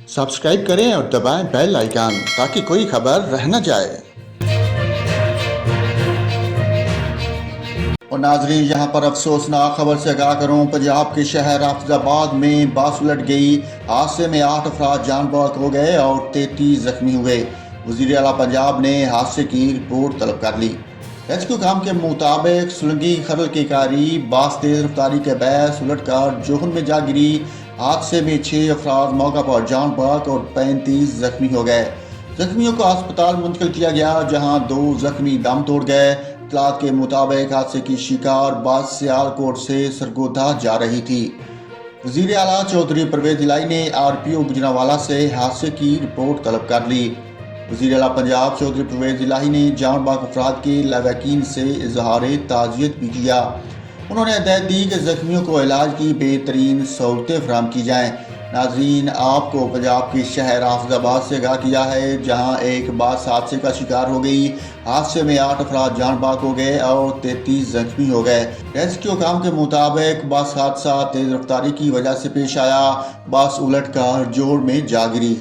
Subscribe करें और दबाएं बेल आइकन ताकि कोई खबर रह न जाए। और नाजरीन, यहाँ पर अफसोसनाक खबर से आगाह करूँ। पंजाब के शहर हाफिजाबाद में बस उलट गई। हादसे में 8 अफराद जान बाहक हो गए और 33 जख्मी हुए। वज़ीर आला पंजाब ने हादसे की रिपोर्ट तलब कर ली। रेस्क्यू काम के मुताबिक सुलंगी खरल के करीब बस तेज रफ्तारी के बहस उलट कर जोहन में जा गिरी। हादसे में 6 अफराद मौका पर जान बाहक और 35 जख्मी हो गए। जख्मियों को अस्पताल मुंतकिल किया गया, जहां 2 जख्मी दम तोड़ गए। इत्तलात के मुताबिक हादसे की शिकार बस सियालकोट से सरगोधा जा रही थी। वज़ीर आला चौधरी परवेज इलाही ने RPO गुजरांवाला से हादसे की रिपोर्ट तलब कर ली। वज़ीर आला पंजाब चौधरी परवेज इलाही ने जान बाहक अफराद के लवाकिन से इजहार ताज़ियत भी किया। उन्होंने हदायत दी कि जख्मियों को इलाज की बेहतरीन सहूलतें फराहम की जाएँ। नाज़रीन, आपको पंजाब के शहर हाफिजाबाद से आगाह किया है, जहां एक बस हादसे का शिकार हो गई। हादसे में 8 अफराद जान बाहक हो गए और 33 जख्मी हो गए। रेस्क्यू काम के मुताबिक बस हादसा तेज रफ्तारी की वजह से पेश आया। बस उलट कर जोड़ में जा गिरी।